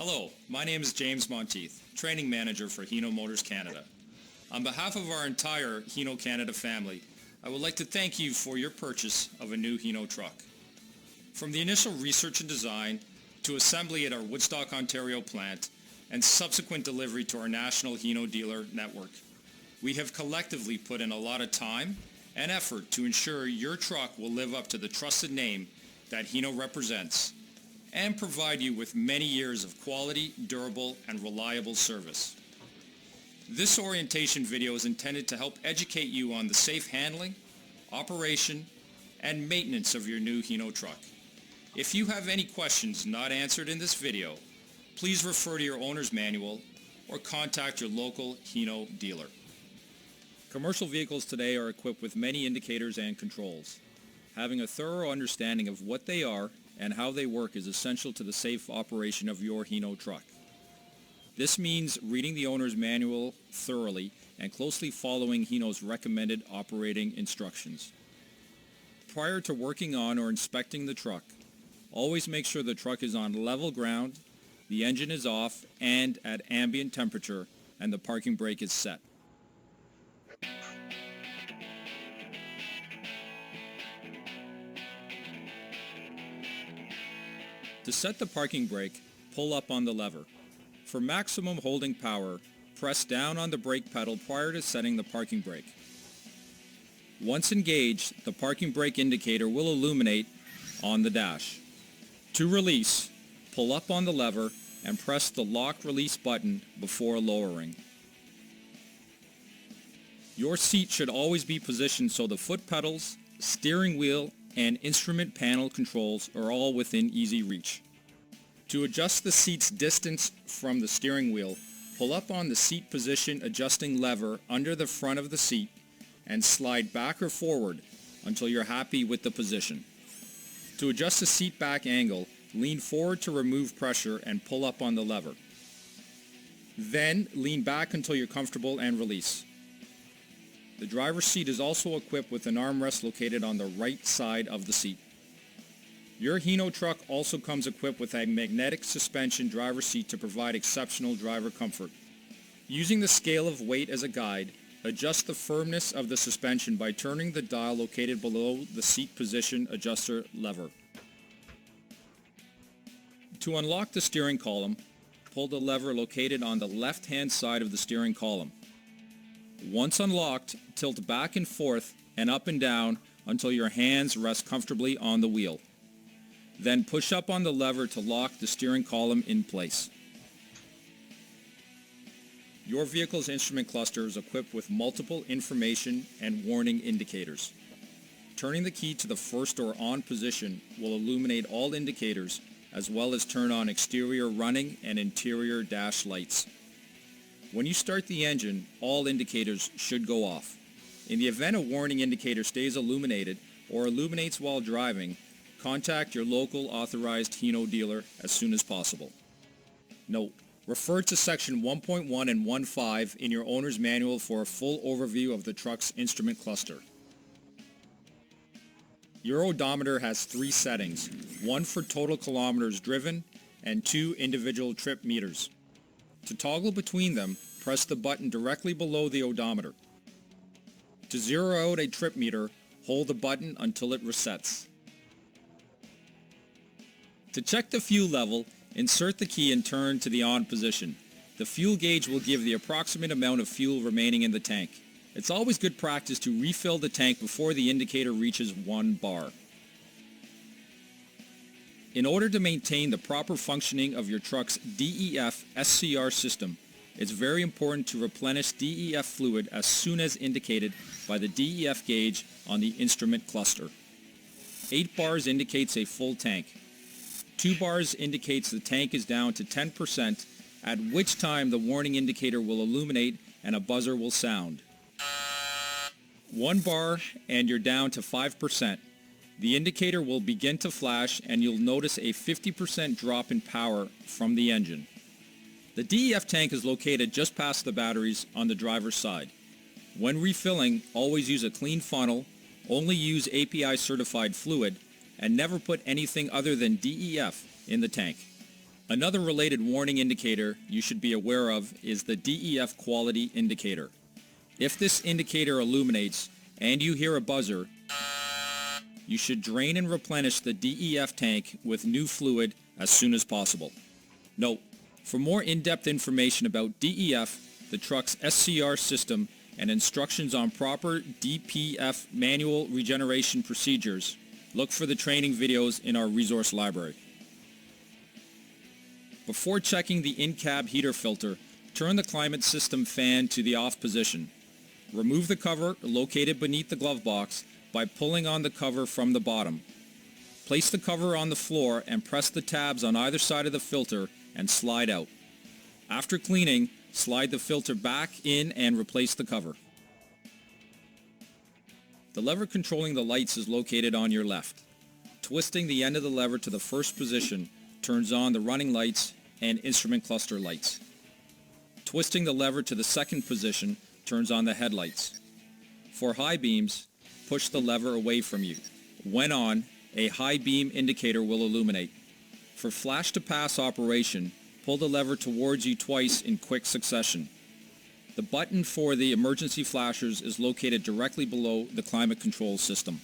Hello, my name is James Monteith, Training Manager for Hino Motors Canada. On behalf of our entire Hino Canada family, I would like to thank you for your purchase of a new Hino truck. From the initial research and design to assembly at our Woodstock, Ontario plant and subsequent delivery to our national Hino dealer network, we have collectively put in a lot of time and effort to ensure your truck will live up to the trusted name that Hino represents and provide you with many years of quality, durable, and reliable service. This orientation video is intended to help educate you on the safe handling, operation, and maintenance of your new Hino truck. If you have any questions not answered in this video, please refer to your owner's manual or contact your local Hino dealer. Commercial vehicles today are equipped with many indicators and controls. Having a thorough understanding of what they are and how they work is essential to the safe operation of your Hino truck. This means reading the owner's manual thoroughly and closely following Hino's recommended operating instructions. Prior to working on or inspecting the truck, always make sure the truck is on level ground, the engine is off and at ambient temperature, and the parking brake is set. To set the parking brake, pull up on the lever. For maximum holding power, press down on the brake pedal prior to setting the parking brake. Once engaged, the parking brake indicator will illuminate on the dash. To release, pull up on the lever and press the lock release button before lowering. Your seat should always be positioned so the foot pedals, steering wheel, and instrument panel controls are all within easy reach. To adjust the seat's distance from the steering wheel, pull up on the seat position adjusting lever under the front of the seat and slide back or forward until you're happy with the position. To adjust the seat back angle, lean forward to remove pressure and pull up on the lever. Then lean back until you're comfortable and release. The driver's seat is also equipped with an armrest located on the right side of the seat. Your Hino truck also comes equipped with a magnetic suspension driver's seat to provide exceptional driver comfort. Using the scale of weight as a guide, adjust the firmness of the suspension by turning the dial located below the seat position adjuster lever. To unlock the steering column, pull the lever located on the left-hand side of the steering column. Once unlocked, tilt back and forth and up and down until your hands rest comfortably on the wheel. Then push up on the lever to lock the steering column in place. Your vehicle's instrument cluster is equipped with multiple information and warning indicators. Turning the key to the first or on position will illuminate all indicators as well as turn on exterior running and interior dash lights. When you start the engine, all indicators should go off. In the event a warning indicator stays illuminated or illuminates while driving, contact your local authorized Hino dealer as soon as possible. Note: refer to section 1.1 and 1.5 in your owner's manual for a full overview of the truck's instrument cluster. Your odometer has 3 settings, one for total kilometers driven and 2 individual trip meters. To toggle between them, press the button directly below the odometer. To zero out a trip meter, hold the button until it resets. To check the fuel level, insert the key and turn to the on position. The fuel gauge will give the approximate amount of fuel remaining in the tank. It's always good practice to refill the tank before the indicator reaches 1 bar. In order to maintain the proper functioning of your truck's DEF SCR system, it's very important to replenish DEF fluid as soon as indicated by the DEF gauge on the instrument cluster. 8 bars indicates a full tank. 2 bars indicates the tank is down to 10%, at which time the warning indicator will illuminate and a buzzer will sound. 1 bar and you're down to 5%. The indicator will begin to flash and you'll notice a 50% drop in power from the engine. The DEF tank is located just past the batteries on the driver's side. When refilling, always use a clean funnel, only use API certified fluid, and never put anything other than DEF in the tank. Another related warning indicator you should be aware of is the DEF quality indicator. If this indicator illuminates and you hear a buzzer, you should drain and replenish the DEF tank with new fluid as soon as possible. Note, for more in-depth information about DEF, the truck's SCR system, and instructions on proper DPF manual regeneration procedures, look for the training videos in our resource library. Before checking the in-cab heater filter, turn the climate system fan to the off position. Remove the cover located beneath the glove box by pulling on the cover from the bottom. Place the cover on the floor and press the tabs on either side of the filter and slide out. After cleaning, slide the filter back in and replace the cover. The lever controlling the lights is located on your left. Twisting the end of the lever to the first position turns on the running lights and instrument cluster lights. Twisting the lever to the second position turns on the headlights. For high beams, push the lever away from you. When on, a high beam indicator will illuminate. For flash to pass operation, pull the lever towards you twice in quick succession. The button for the emergency flashers is located directly below the climate control system.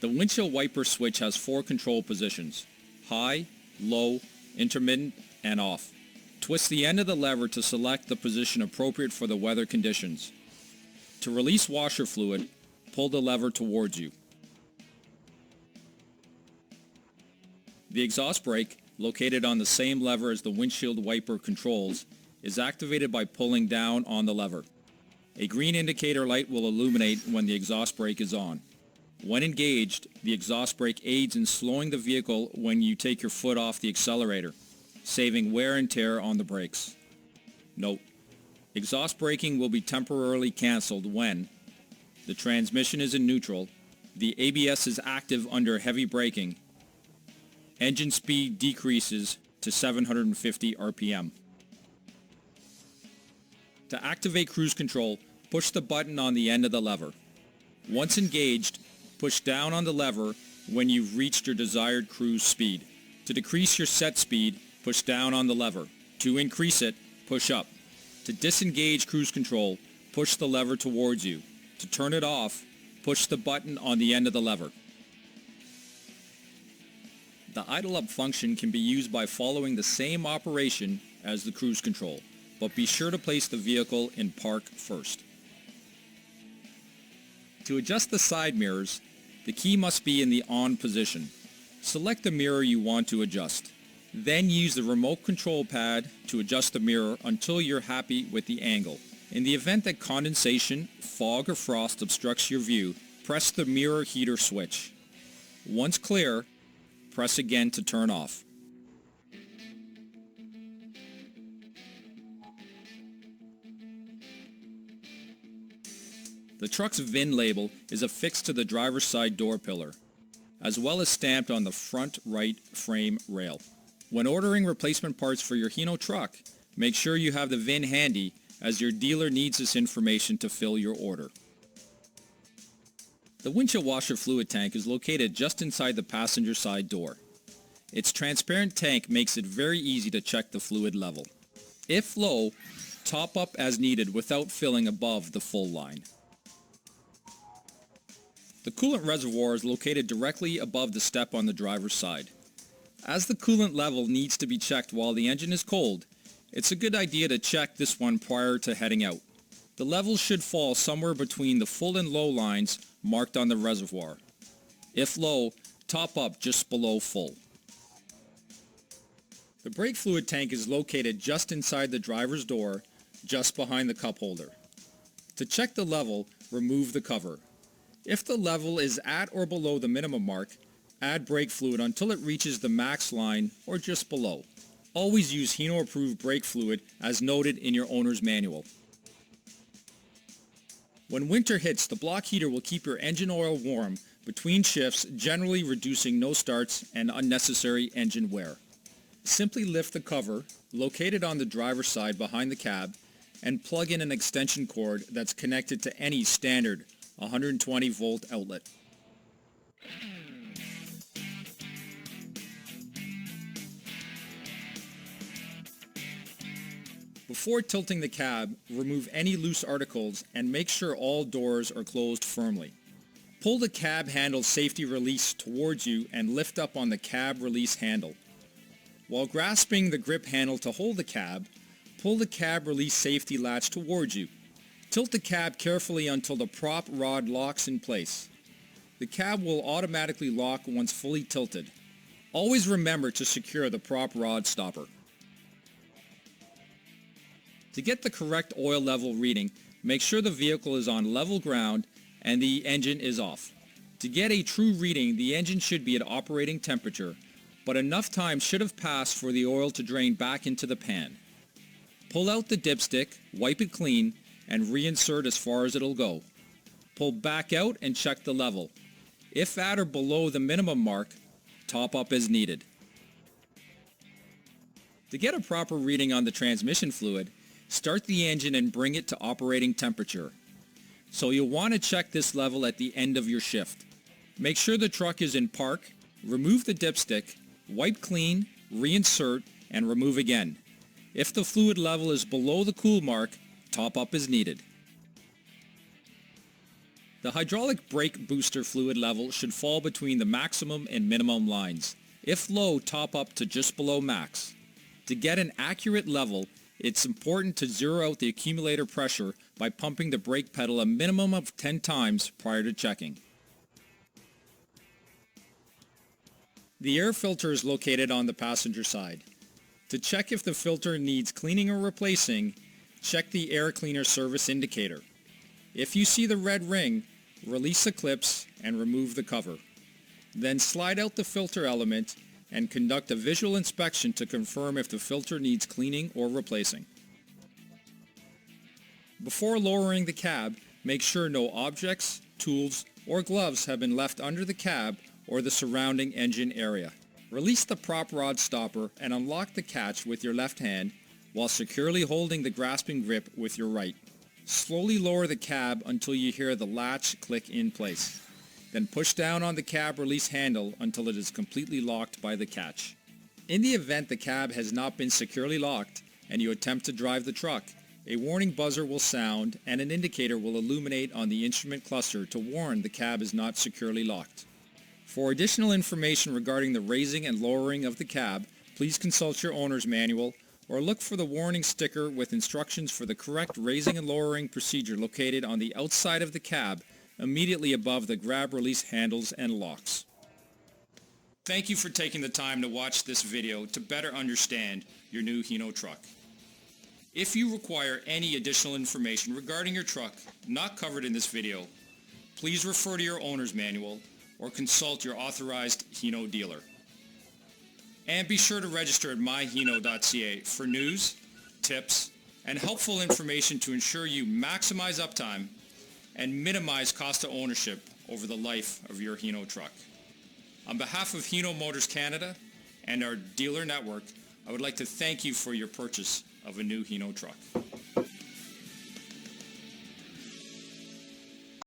The windshield wiper switch has 4 control positions: high, low, intermittent, and off. Twist the end of the lever to select the position appropriate for the weather conditions. To release washer fluid, pull the lever towards you. The exhaust brake, located on the same lever as the windshield wiper controls, is activated by pulling down on the lever. A green indicator light will illuminate when the exhaust brake is on. When engaged, the exhaust brake aids in slowing the vehicle when you take your foot off the accelerator, saving wear and tear on the brakes. Note, exhaust braking will be temporarily cancelled when the transmission is in neutral, the ABS is active under heavy braking, engine speed decreases to 750 RPM. To activate cruise control, push the button on the end of the lever. Once engaged, push down on the lever when you've reached your desired cruise speed. To decrease your set speed, push down on the lever. To increase it, push up. To disengage cruise control, push the lever towards you. To turn it off, push the button on the end of the lever. The idle up function can be used by following the same operation as the cruise control, but be sure to place the vehicle in park first. To adjust the side mirrors, the key must be in the on position. Select the mirror you want to adjust. Then use the remote control pad to adjust the mirror until you're happy with the angle. In the event that condensation, fog, or frost obstructs your view, press the mirror heater switch. Once clear, press again to turn off. The truck's VIN label is affixed to the driver's side door pillar, as well as stamped on the front right frame rail. When ordering replacement parts for your Hino truck, make sure you have the VIN handy, as your dealer needs this information to fill your order. The windshield washer fluid tank is located just inside the passenger side door. Its transparent tank makes it very easy to check the fluid level. If low, top up as needed without filling above the full line. The coolant reservoir is located directly above the step on the driver's side. As the coolant level needs to be checked while the engine is cold, it's a good idea to check this one prior to heading out. The levels should fall somewhere between the full and low lines marked on the reservoir. If low, top up just below full. The brake fluid tank is located just inside the driver's door, just behind the cup holder. To check the level, remove the cover. If the level is at or below the minimum mark, add brake fluid until it reaches the max line or just below. Always use Hino approved brake fluid as noted in your owner's manual. When winter hits, the block heater will keep your engine oil warm between shifts, generally reducing no starts and unnecessary engine wear. Simply lift the cover, located on the driver's side behind the cab, and plug in an extension cord that's connected to any standard 120 volt outlet. Before tilting the cab, remove any loose articles and make sure all doors are closed firmly. Pull the cab handle safety release towards you and lift up on the cab release handle. While grasping the grip handle to hold the cab, pull the cab release safety latch towards you. Tilt the cab carefully until the prop rod locks in place. The cab will automatically lock once fully tilted. Always remember to secure the prop rod stopper. To get the correct oil level reading, make sure the vehicle is on level ground and the engine is off. To get a true reading, the engine should be at operating temperature, but enough time should have passed for the oil to drain back into the pan. Pull out the dipstick, wipe it clean, and reinsert as far as it'll go. Pull back out and check the level. If at or below the minimum mark, top up as needed. To get a proper reading on the transmission fluid, start the engine and bring it to operating temperature. So you'll want to check this level at the end of your shift. Make sure the truck is in park, remove the dipstick, wipe clean, reinsert, and remove again. If the fluid level is below the cool mark, top up is needed. The hydraulic brake booster fluid level should fall between the maximum and minimum lines. If low, top up to just below max. To get an accurate level, it's important to zero out the accumulator pressure by pumping the brake pedal a minimum of 10 times prior to checking. The air filter is located on the passenger side. To check if the filter needs cleaning or replacing, check the air cleaner service indicator. If you see the red ring, release the clips and remove the cover. Then slide out the filter element and conduct a visual inspection to confirm if the filter needs cleaning or replacing. Before lowering the cab, make sure no objects, tools, or gloves have been left under the cab or the surrounding engine area. Release the prop rod stopper and unlock the catch with your left hand while securely holding the grasping grip with your right. Slowly lower the cab until you hear the latch click in place. Then push down on the cab release handle until it is completely locked by the catch. In the event the cab has not been securely locked and you attempt to drive the truck, a warning buzzer will sound and an indicator will illuminate on the instrument cluster to warn the cab is not securely locked. For additional information regarding the raising and lowering of the cab, please consult your owner's manual or look for the warning sticker with instructions for the correct raising and lowering procedure located on the outside of the cab immediately above the grab release handles and locks. Thank you for taking the time to watch this video to better understand your new Hino truck. If you require any additional information regarding your truck not covered in this video, please refer to your owner's manual or consult your authorized Hino dealer. And be sure to register at myhino.ca for news, tips, and helpful information to ensure you maximize uptime and minimize cost of ownership over the life of your Hino truck. On behalf of Hino Motors Canada and our dealer network, I would like to thank you for your purchase of a new Hino truck.